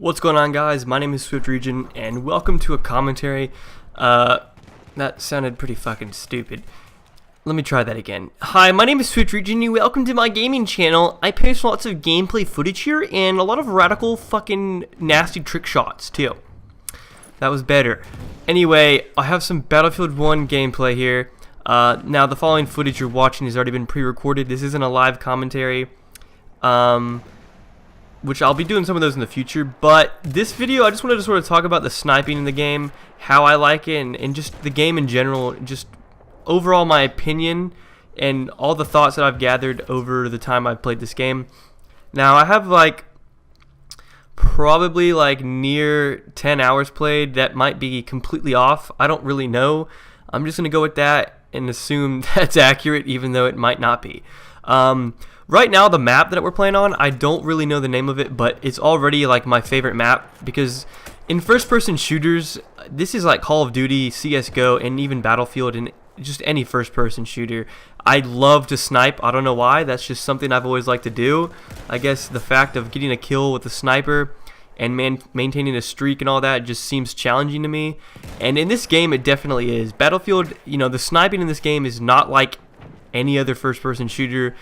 What's going on, guys? My name is Swift Region, and welcome to a commentary. That sounded pretty fucking stupid. Let me try that again. Hi, my name is Swift Region, and welcome to my gaming channel. I post lots of gameplay footage here, and a lot of radical fucking nasty trick shots, too. That was better. Anyway, I have some Battlefield 1 gameplay here. Now, the following footage you're watching has already been pre-recorded. This isn't a live commentary. Which I'll be doing some of those in the future, but this video I just wanted to sort of talk about the sniping in the game, how I like it, and just the game in general, just overall my opinion and all the thoughts that I've gathered over the time I've played this game. Now I have probably near 10 hours played. That might be completely off. I don't really know. I'm just gonna go with that and assume that's accurate, even though it might not be. Right now, the map that we're playing on, I don't really know the name of it, but it's already my favorite map, because in first-person shooters, this is like Call of Duty, CSGO, and even Battlefield, and just any first-person shooter. I love to snipe. I don't know why. That's just something I've always liked to do. I guess the fact of getting a kill with a sniper and maintaining a streak and all that just seems challenging to me. And in this game, it definitely is. Battlefield, the sniping in this game is not like any other first-person shooter.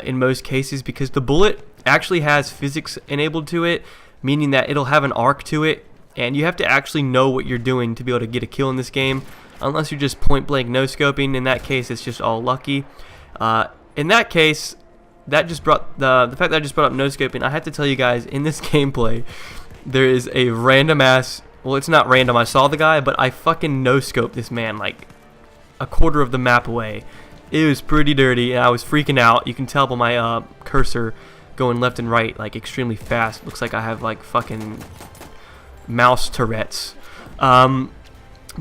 In most cases, because the bullet actually has physics enabled to it, meaning that it'll have an arc to it, and you have to actually know what you're doing to be able to get a kill in this game, unless you're just point blank no scoping. In that case, it's just all lucky. In that case, that just brought the fact that I just brought up no scoping. I have to tell you guys, in this gameplay, there is a random ass, well, it's not random, I saw the guy, but I fucking no scoped this man like a quarter of the map away. It was pretty dirty, and I was freaking out. You can tell by my cursor going left and right extremely fast. Looks like I have fucking mouse Tourette's. But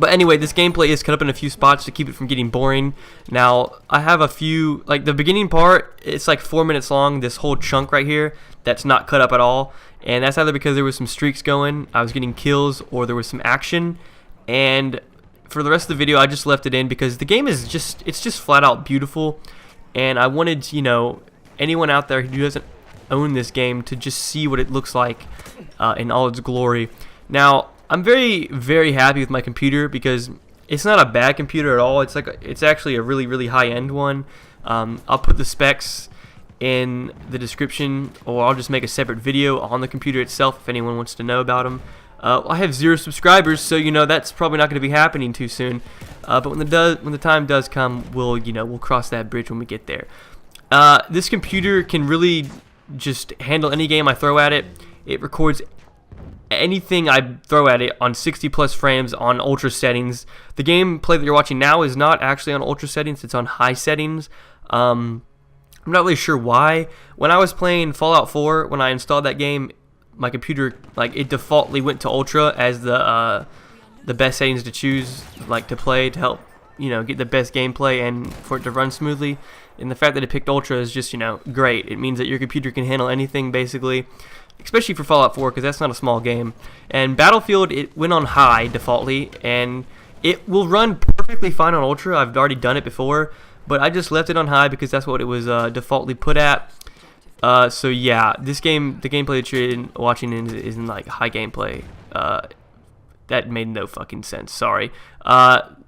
anyway, this gameplay is cut up in a few spots to keep it from getting boring. Now, I have a few, the beginning part, it's 4 minutes long, this whole chunk right here, that's not cut up at all. And that's either because there was some streaks going, I was getting kills, or there was some action. And for the rest of the video, I just left it in because the game is it's just flat out beautiful, and I wanted, anyone out there who doesn't own this game to just see what it looks like in all its glory. Now, I'm very, very happy with my computer because it's not a bad computer at all. It's actually a really, really high-end one. I'll put the specs in the description, or I'll just make a separate video on the computer itself if anyone wants to know about them. I have 0 subscribers, so that's probably not going to be happening too soon. But when the time does come, we'll cross that bridge when we get there. This computer can really just handle any game I throw at it. It records anything I throw at it on 60+ frames on ultra settings. The gameplay that you're watching now is not actually on ultra settings; it's on high settings. I'm not really sure why. When I was playing Fallout 4, when I installed that game, my computer, it defaultly went to ultra as the best settings to choose, to play, to help, get the best gameplay and for it to run smoothly. And the fact that it picked ultra is just, great. It means that your computer can handle anything, basically, especially for Fallout 4, because that's not a small game. And Battlefield, it went on high defaultly, and it will run perfectly fine on ultra. I've already done it before, but I just left it on high because that's what it was defaultly put at. So yeah, this game, the gameplay that you're watching is in high gameplay. That made no fucking sense. Sorry.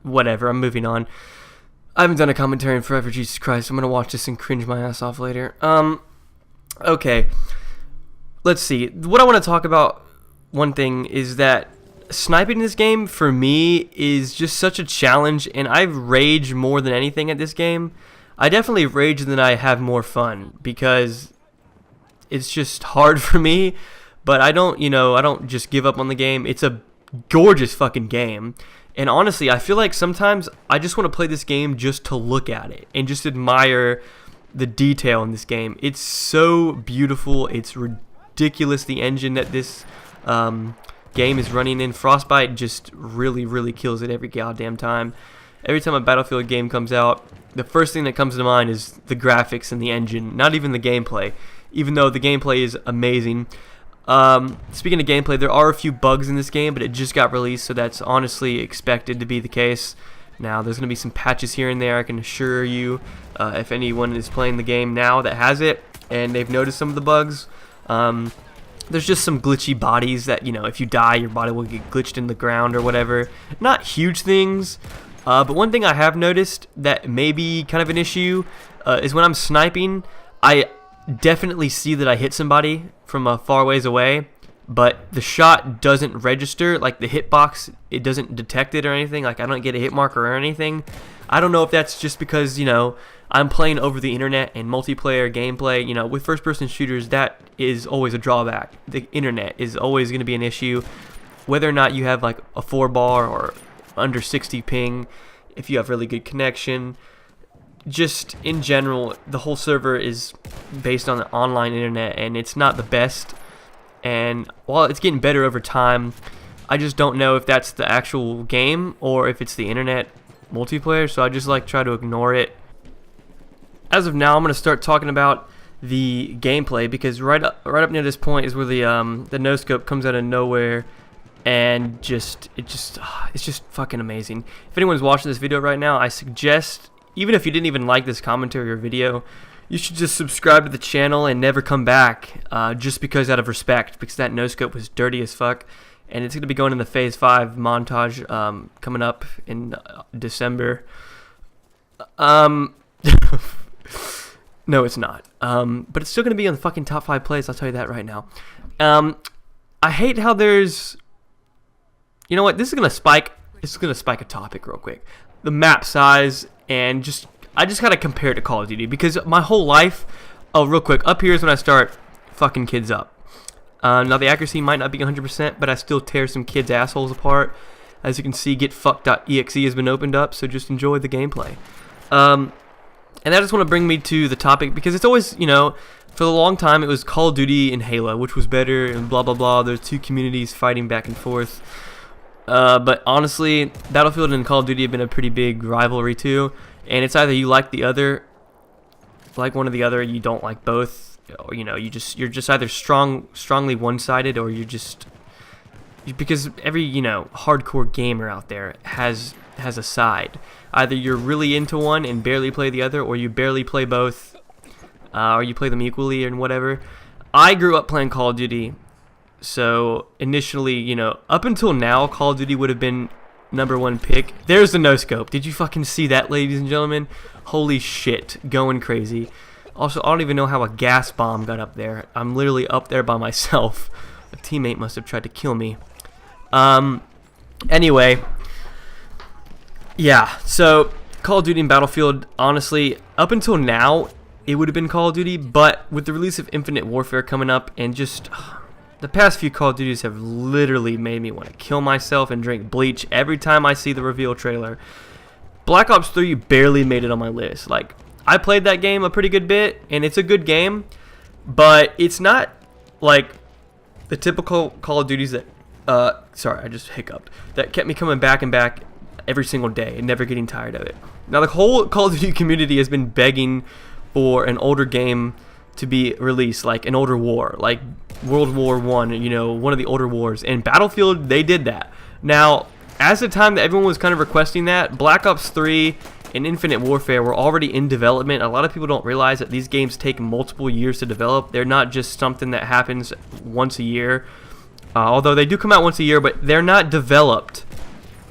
Whatever. I'm moving on. I haven't done a commentary in forever. Jesus Christ. I'm gonna watch this and cringe my ass off later. Okay. Let's see. What I want to talk about. One thing is that sniping in this game for me is just such a challenge, and I've raged more than anything at this game. I definitely rage than I have more fun because it's just hard for me, but I don't just give up on the game. It's a gorgeous fucking game, and honestly, I feel like sometimes I just want to play this game just to look at it and just admire the detail in this game. It's so beautiful. It's ridiculous, the engine that this game is running in. Frostbite just really, really kills it every goddamn time. Every time a Battlefield game comes out, the first thing that comes to mind is the graphics and the engine, not even the gameplay, even though the gameplay is amazing. Speaking of gameplay, there are a few bugs in this game, but it just got released, so that's honestly expected to be the case. Now, there's going to be some patches here and there, I can assure you, if anyone is playing the game now that has it, and they've noticed some of the bugs. There's just some glitchy bodies that, if you die, your body will get glitched in the ground or whatever. Not huge things, but one thing I have noticed that may be kind of an issue is when I'm sniping, I definitely see that I hit somebody from a far ways away, but the shot doesn't register. Like the hitbox, it doesn't detect it or anything. Like I don't get a hit marker or anything. I don't know if that's just because, I'm playing over the internet and multiplayer gameplay. With first-person shooters, that is always a drawback. The internet is always going to be an issue. Whether or not you have like a 4-bar or under 60 ping, if you have really good connection. Just in general, the whole server is based on the online internet, and it's not the best. And while it's getting better over time, I just don't know if that's the actual game or if it's the internet multiplayer, so I just try to ignore it. As of now, I'm going to start talking about the gameplay, because right up near this point is where the no scope comes out of nowhere, and it's just fucking amazing. If anyone's watching this video right now, I suggest, even if you didn't even like this commentary or video, you should just subscribe to the channel and never come back, just because out of respect, because that no scope was dirty as fuck. And it's going to be going in the Phase 5 montage coming up in December. No, it's not. But it's still going to be on the fucking top 5 plays, I'll tell you that right now. I hate how there's... You know what? This is going to spike a topic real quick. The map size, and I just got to compare it to Call of Duty, because my whole life... Oh, real quick. Up here is when I start fucking kids up. Now, the accuracy might not be 100%, but I still tear some kids' assholes apart. As you can see, getfucked.exe has been opened up, so just enjoy the gameplay. And I just want to bring me to the topic, because it's always, for a long time, it was Call of Duty and Halo, which was better, and blah, blah, blah. There's two communities fighting back and forth. But honestly, Battlefield and Call of Duty have been a pretty big rivalry, too. And it's either you like one or the other, you don't like both. Or, you're just either strongly one-sided, or because every, hardcore gamer out there has a side. Either you're really into one and barely play the other, or you barely play both, or you play them equally and whatever. I grew up playing Call of Duty, so initially, up until now, Call of Duty would have been #1 pick. There's the no-scope. Did you fucking see that, ladies and gentlemen? Holy shit, going crazy. Also, I don't even know how a gas bomb got up there. I'm literally up there by myself. A teammate must have tried to kill me. Anyway, yeah, so Call of Duty and Battlefield, honestly, up until now, it would have been Call of Duty, but with the release of Infinite Warfare coming up, and just the past few Call of Duties have literally made me want to kill myself and drink bleach every time I see the reveal trailer. Black Ops 3 barely made it on my list. I played that game a pretty good bit, and it's a good game, but it's not like the typical Call of Duties that, sorry, I just hiccuped, that kept me coming back and back every single day and never getting tired of it. Now, the whole Call of Duty community has been begging for an older game to be released, like an older war, like World War I, one of the older wars. And Battlefield, they did that. Now, as the time that everyone was kind of requesting that, Black Ops 3 and Infinite Warfare were already in development. A lot of people don't realize that these games take multiple years to develop. They're not just something that happens once a year. Although they do come out once a year, but they're not developed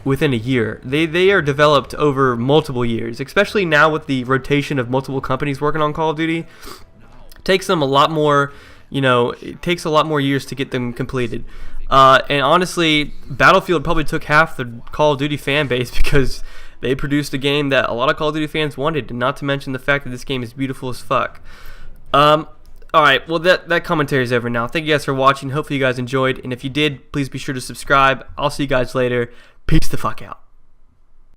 within a year. They are developed over multiple years, especially now with the rotation of multiple companies working on Call of Duty. It takes them a lot more, it takes a lot more years to get them completed. And honestly, Battlefield probably took half the Call of Duty fan base, because they produced a game that a lot of Call of Duty fans wanted, and not to mention the fact that this game is beautiful as fuck. Alright, well that commentary is over now. Thank you guys for watching. Hopefully you guys enjoyed, and if you did, please be sure to subscribe. I'll see you guys later. Peace the fuck out.